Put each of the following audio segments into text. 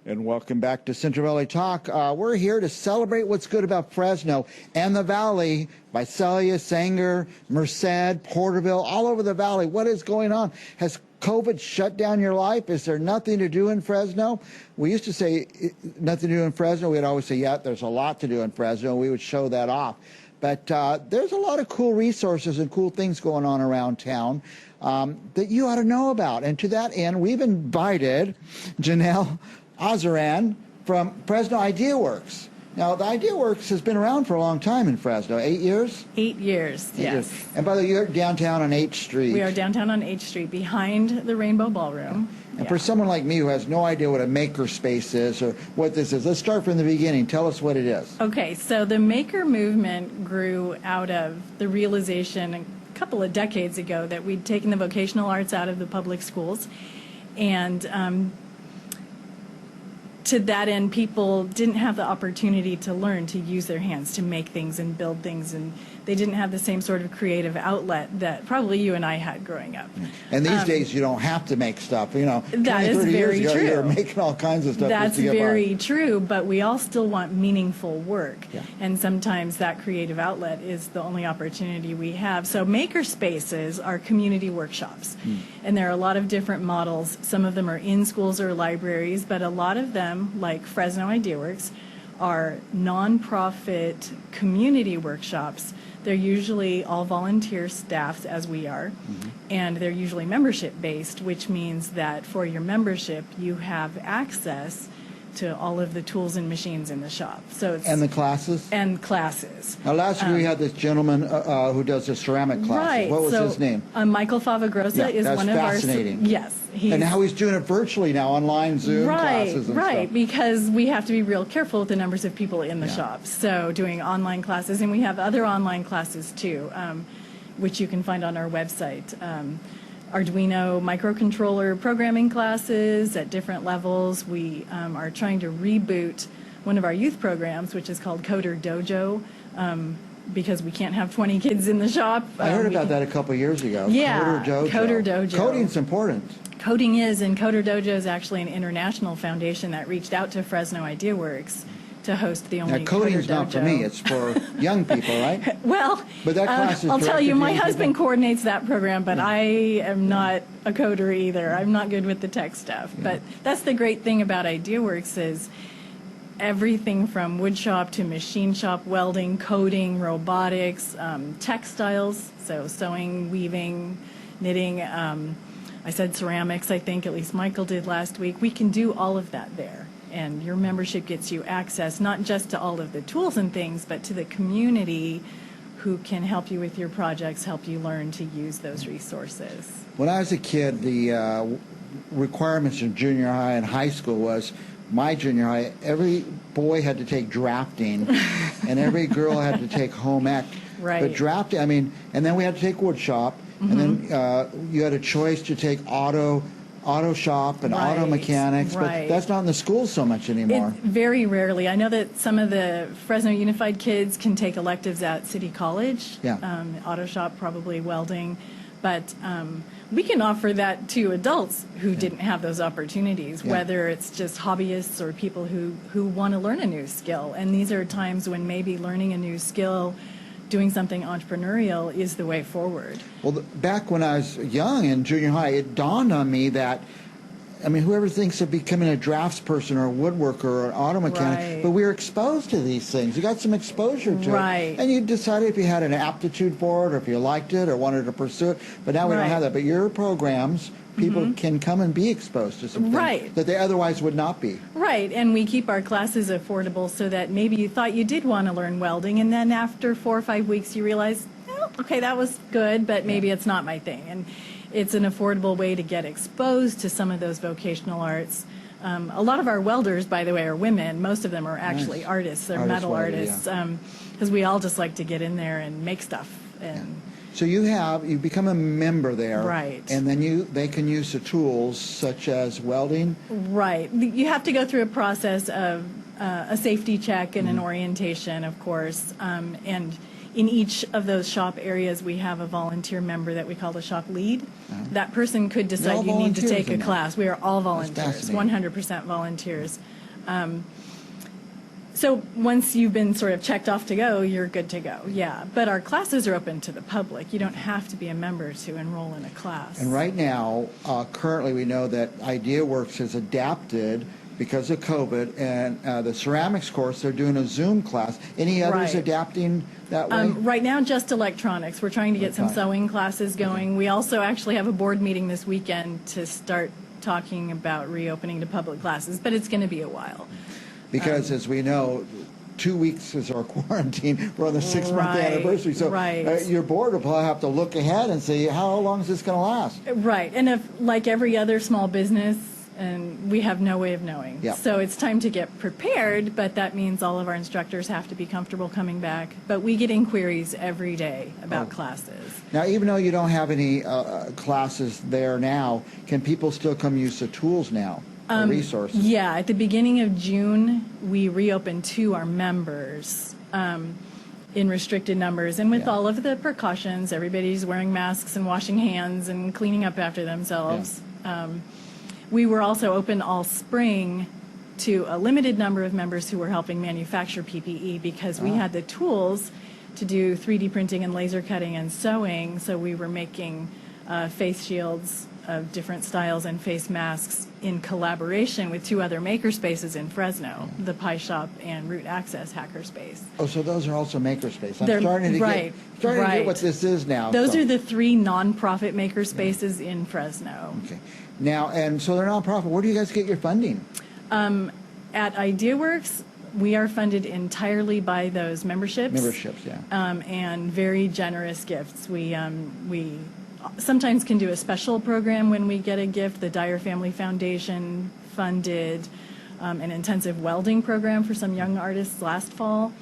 And welcome back to Central Valley Talk. We're here to celebrate what's good about Fresno and the Valley. Visalia, Sanger, Merced, Porterville, all over the Valley. What is going on? Has COVID shut down your life? Is there nothing to do in Fresno? We used to say nothing to do in Fresno. We'd always say, yeah, there's a lot to do in Fresno. We would show that off. But there's a lot of cool resources and cool things going on around town that you ought to know about. And to that end, we've invited Janelle Ozeran from Fresno Ideaworks. Now, the Ideaworks has been around for a long time in Fresno. 8 years? 8 years, yes. And by the way, you're downtown on H Street. We are downtown on H Street, behind the Rainbow Ballroom. And for someone like me who has no idea what a maker space is or what this is, let's start from the beginning. Tell us what it is. Okay, so the maker movement grew out of the realization a couple of decades ago that we'd taken the vocational arts out of the public schools, and to that end, people didn't have the opportunity to learn to use their hands to make things and build things, and they didn't have the same sort of creative outlet that probably you and I had growing up. And these days, you don't have to make stuff. You know, 20, that is 30 very years ago, true. you were making all kinds of stuff. That's very true, but we all still want meaningful work. Yeah. And sometimes that creative outlet is the only opportunity we have. So maker spaces are community workshops. And there are a lot of different models. Some of them are in schools or libraries, but a lot of them, like Fresno Ideaworks, are nonprofit community workshops. They're usually all volunteer staffs, as we are, and they're usually membership-based, which means that for your membership, you have access to all of the tools and machines in the shop. So it's, and the classes? And classes. Now, last week we had this gentleman who does the ceramic classes. Right. What was his name? Michael Favagrosa is one of our... That's fascinating. Yes. And now he's doing it virtually now, online Zoom classes and Right, stuff. because we have to be real careful with the numbers of people in the shop. So doing online classes, and we have other online classes too, which you can find on our website. Arduino microcontroller programming classes at different levels. We are trying to reboot one of our youth programs, which is called Coder Dojo, because we can't have 20 kids in the shop. I heard about that a couple years ago. Yeah, Coder Dojo. Coder Dojo. Coding's important. Coding is, and Coder Dojo is actually an international foundation that reached out to Fresno Ideaworks to host the only Now, coding's Coder not for Dojo. me. It's for young people, right? Well, But that class is I'll tell you, directed my to young husband people. coordinates that program, but I am not a coder either. I'm not good with the tech stuff. But that's the great thing about Ideaworks is everything from wood shop to machine shop, welding, coding, robotics, textiles, so sewing, weaving, knitting. I said ceramics, I think, at least Michael did last week. We can do all of that there. And your membership gets you access not just to all of the tools and things, but to the community who can help you with your projects, help you learn to use those resources. When I was a kid, the requirements in junior high and high school was, my junior high, every boy had to take drafting and every girl had to take home ec. Right. But drafting, I mean, and then we had to take wood shop, and then you had a choice to take auto shop and auto mechanics, but that's not in the schools so much anymore. Very rarely. I know that some of the Fresno Unified kids can take electives at City College. Yeah. Auto shop, probably welding. But we can offer that to adults who didn't have those opportunities, whether it's just hobbyists or people who want to learn a new skill. And these are times when maybe learning a new skill, doing something entrepreneurial is the way forward. Well, back when I was young in junior high, it dawned on me that, I mean, whoever thinks of becoming a draftsperson or a woodworker or an auto mechanic, but we were exposed to these things. You got some exposure to it. And you decided if you had an aptitude for it or if you liked it or wanted to pursue it. But now we don't have that. But your programs, people can come and be exposed to some things that they otherwise would not be. Right, and we keep our classes affordable so that maybe you thought you did want to learn welding, and then after 4 or 5 weeks you realize, oh, okay, that was good, but maybe it's not my thing. And it's an affordable way to get exposed to some of those vocational arts. A lot of our welders, by the way, are women. Most of them are actually artists. They're metal artists, because we all just like to get in there and make stuff. And so you become a member there, right? And then they can use the tools such as welding. Right. You have to go through a process of a safety check and an orientation, of course, and in each of those shop areas, we have a volunteer member that we call the shop lead. That person could decide all you need to volunteers take a in there. class. We are all volunteers, fascinating. 100% volunteers. So once you've been sort of checked off to go, you're good to go. Yeah, but our classes are open to the public. You don't have to be a member to enroll in a class. And right now, currently, we know that IdeaWorks has adapted because of COVID, and the ceramics course, they're doing a Zoom class. Any others Right. adapting that way? Right now, just electronics. We're trying to get some Electronic. sewing classes going. We also actually have a board meeting this weekend to start talking about reopening to public classes, but it's going to be a while. Because as we know, 2 weeks is our quarantine. We're on the 6-month Right, anniversary. So right. your board will probably have to look ahead and see how long is this going to last? Right, and if, like every other small business, and we have no way of knowing. Yeah. So it's time to get prepared, but that means all of our instructors have to be comfortable coming back. But we get inquiries every day about classes. Now, even though you don't have any classes there now, can people still come use the tools now, the resources? Yeah, at the beginning of June, we reopened to our members in restricted numbers. And with Yeah. all of the precautions, everybody's wearing masks and washing hands and cleaning up after themselves. We were also open all spring to a limited number of members who were helping manufacture PPE because we had the tools to do 3D printing and laser cutting and sewing. So we were making face shields of different styles and face masks in collaboration with 2 other makerspaces in Fresno, the Pie Shop and Root Access Hackerspace. Oh, so those are also makerspace. I'm They're- starting to right, get right. what this is now. Those so. are the 3 nonprofit makerspaces in Fresno. Okay. Now, and so they're nonprofit. Where do you guys get your funding? At IdeaWorks, we are funded entirely by those memberships. Memberships, yeah. And very generous gifts. We sometimes can do a special program when we get a gift. The Dyer Family Foundation funded an intensive welding program for some young artists last fall.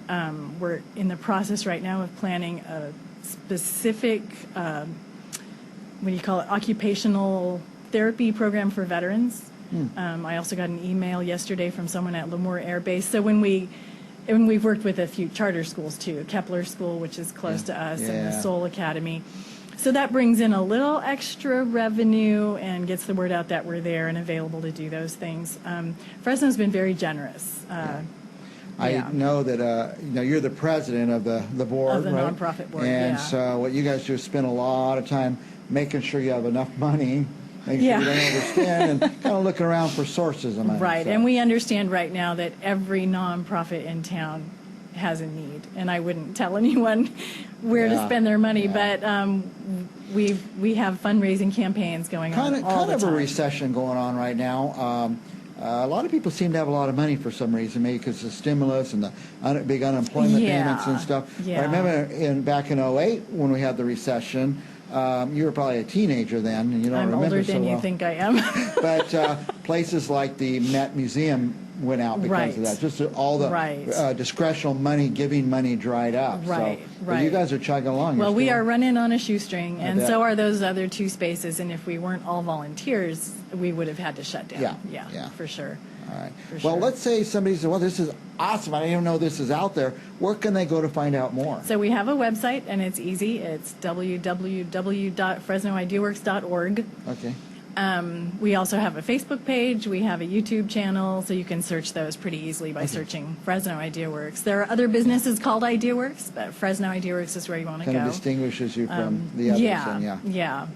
We're in the process right now of planning a specific, what do you call it, occupational therapy program for veterans. I also got an email yesterday from someone at Lemoore Air Base. So when we've worked with a few charter schools too, Kepler School, which is close to us, and the Yeah. Soul Academy. So that brings in a little extra revenue and gets the word out that we're there and available to do those things. Fresno's been very generous. I know that you're the president of the board, Of the right? nonprofit board, And yeah. so what you guys do is spend a lot of time making sure you have enough money, making sure you don't overspend, and kind of looking around for sources of money. Right, So- and we understand right now that every nonprofit in town has a need, and I wouldn't tell anyone where to Yeah, spend their money, yeah. but we have fundraising campaigns going on all kind the of a time. recession going on right now. A lot of people seem to have a lot of money for some reason, maybe because of stimulus and the big unemployment Yeah, payments and stuff. yeah. I remember back in 2008 when we had the recession, you were probably a teenager then, and you don't I'm remember older so than well. you think I am. But places like the Met Museum went out because Right. of that. Just all the Right. discretional money, giving money dried up. Right, So, but you right. guys are chugging along. Well, You're we still- are running on a shoestring, and bet. so are those other 2 spaces, and if we weren't all volunteers, we would have had to shut down. Yeah. For sure. All right. For Well, sure. let's say somebody says, well, this is awesome. I didn't even know this is out there. Where can they go to find out more? So we have a website, and it's easy. It's www.fresnoideaworks.org. Okay. We also have a Facebook page. We have a YouTube channel, so you can search those pretty easily by searching Fresno Ideaworks. There are other businesses called Ideaworks, but Fresno Ideaworks is where you want to Kind go. of distinguishes you from the others. Yeah, then, yeah. yeah.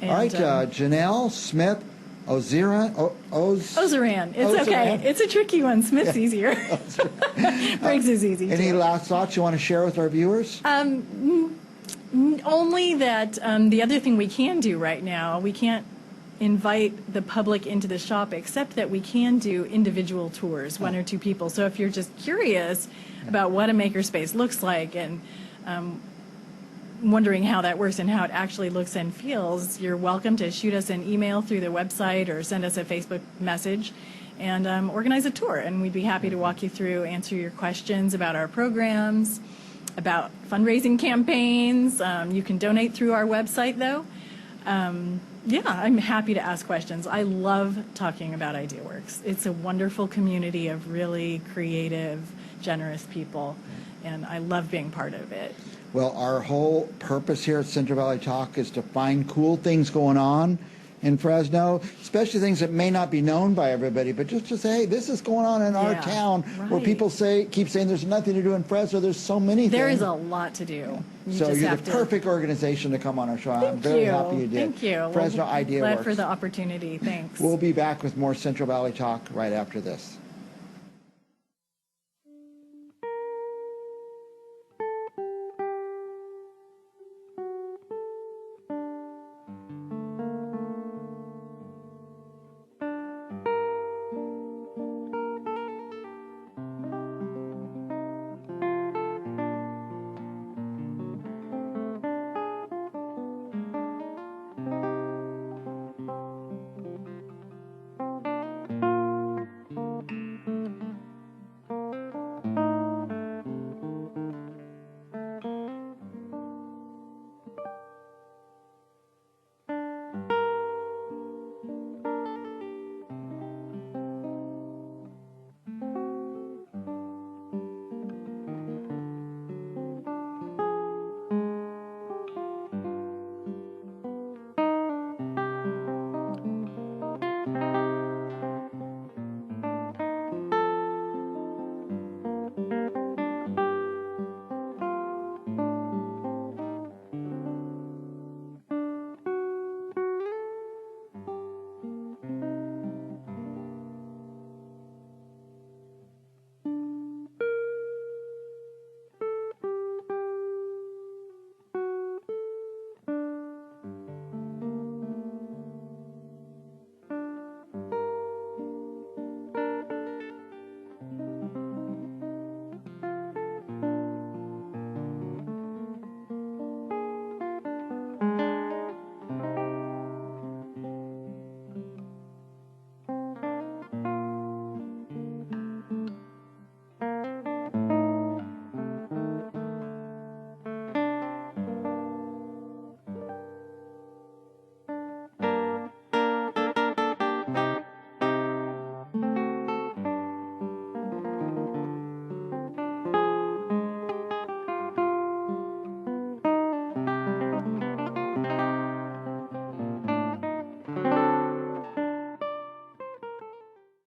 All right, And, Janelle Smith Ozeran. Ozeran. It's Ozeran. okay. It's a tricky one. Smith's easier. Briggs is easy, Any too. last thoughts you want to share with our viewers? Only that the other thing we can do right now, we can't invite the public into the shop, except that we can do individual tours, 1 or 2 people. So if you're just curious about what a makerspace looks like and wondering how that works and how it actually looks and feels, you're welcome to shoot us an email through the website or send us a Facebook message and organize a tour. And we'd be happy to walk you through, answer your questions about our programs, about fundraising campaigns. You can donate through our website, though. Yeah, I'm happy to ask questions. I love talking about IdeaWorks. It's a wonderful community of really creative, generous people. and I love being part of it. Well, our whole purpose here at Central Valley Talk is to find cool things going on in Fresno, especially things that may not be known by everybody, but just to say, hey, this is going on in our Yeah, town, where right. people keep saying there's nothing to do in Fresno. There's so many things. There is a lot to do. So just you're have the to. perfect organization to come on our show. I'm Thank very you. happy you did. Thank you. Fresno Glad for Ideaworks. the opportunity. Thanks. We'll be back with more Central Valley Talk right after this.